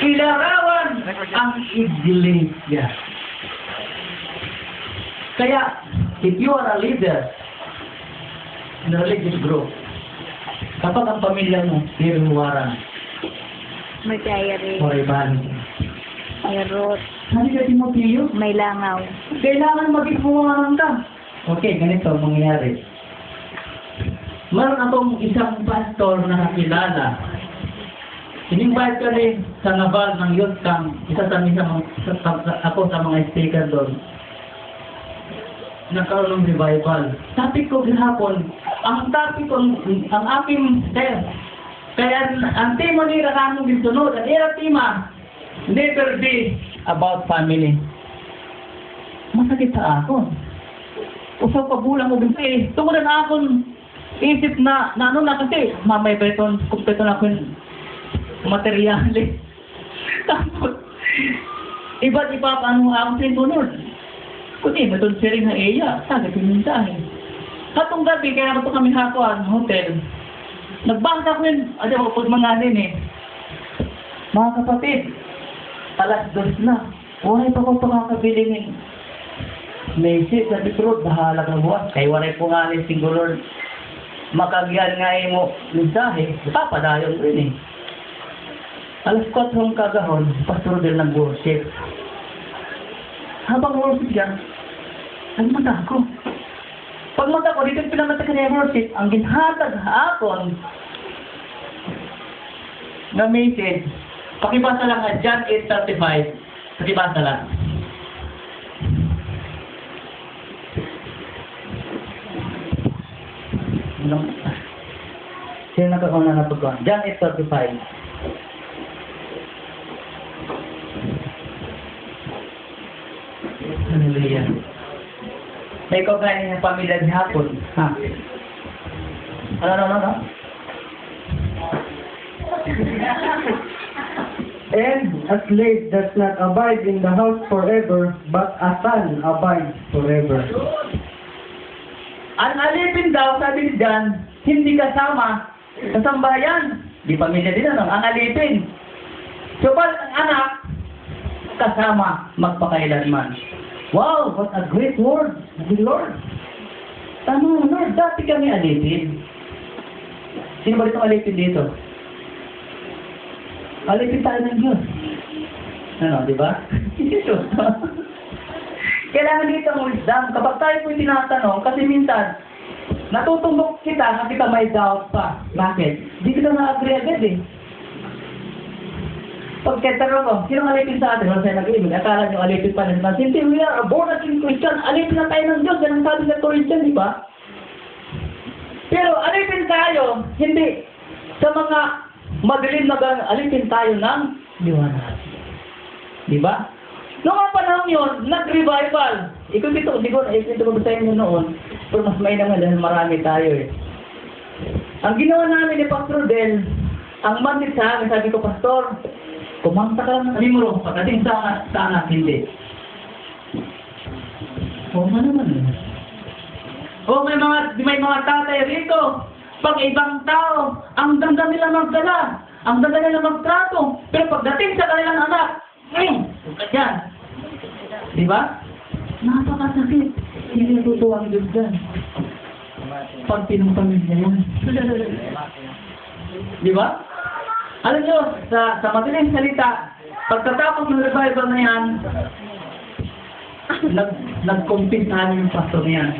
ilarawan ang iglesia. Kaya, if you are a leader in a religious group, kapag ang pamilya mo, hiruwaran, May diary. Moribali. May root. Sabi ka, Timoteo, May langaw. kailangan maging huwarang ka. Okay, ganito ang mangyayari. Meron akong isang pastor na nakilala. In-invite ka rin sa Naval ng Youth Camp. Isa ako sa mga speaker doon. Nagkaroon ng revival. Topic ko gihapon, ang topic ko, ang aking step. Kaya ang tema nila kamong gisunod, ang ira tema, never be about family. Masakit sa ako. Usaw pa bulang mo ganito eh. Tungkol na akong isip na ano na kasi, mamay beton, kumpleto na akong materyales. Tapos, iba't iba pa ano akong sinunod. Kundi, matun siya na iya, sabi ko yung mensahe. Katong gabi, kaya nato kami hakuan, hotel. Nagbangka ko yun, ano ko manganin eh. Mga kapatid, alas 2 na. Wala pa ko pakakabiling message sa Bitrod, bahala ka buwan. Kaya wala po nga rin siguro makagyan nga mo mensahe, papadayon rin eh. Alas 4 ang kagahon, pastor din nag-worship. Habang worship yan, nagmata ko. Pag mata ko, dito pinamata ka niya worship, ang ginhatag hapon na message, pakibasa lang nga, John 8:35, pakibasa lang. Sino nakakauna na pagkawan? John 8:35. Hallelujah. May ikaw kaya ng pamilya di hapon. Ha? Ano? And a slave does not abide in the house forever, but a son abides forever. Ang alipin daw, sabi ni John, hindi kasama sa sambahayan. Di pamilya din ano, ang alipin. So, pag ang anak, kasama magpakailanman. Wow, what a great word, the Lord. Tama, Lord, dati kami alipin. Sino ba itong alipin dito? Alipin tayo ng Diyos. Ano, di ba? Jesus. Kailangan dito ng wisdom. Kapag tayo po'y tinatanong, kasi minsan, natutumbok kita kasi ka may doubt pa. Bakit? Di kita na-agree agad eh. Pag tanong ko, sino alipin sa atin? Wala tayo nag-ibig. Akala nyo alipin pa ng mas. Hindi, we are a born-again Christian. Alipin na tayo ng Diyos. Yan ang sabi sa Christian, di ba? Pero alipin tayo, hindi sa mga madilim na alipin tayo ng liwanag. Di ba? Noong mga panahon yun, nag-revival. Ikaw dito, hindi ko ba sa inyo noon, pero mas may naman dahil marami tayo eh. Ang ginawa namin ni Pastor Del, ang mandit sa akin, sabi ko, Pastor, kumanta ka lang, limuro, pagdating sa anak, hindi. Oo nga naman eh. Oo, may mga tatay rito. Pag ibang tao, ang ganda nila magdala, ang ganda nila magtrato, pero pagdating sa kanilang anak, huwag dyan. Di ba? Napakasakit. Hindi natutuwa ang Diyos dyan. Pag pinupamilya yan. Di ba? Alam nyo, sa madaling salita, pagkatapos ng revival na yan, nag-compete namin yung pastor niyan.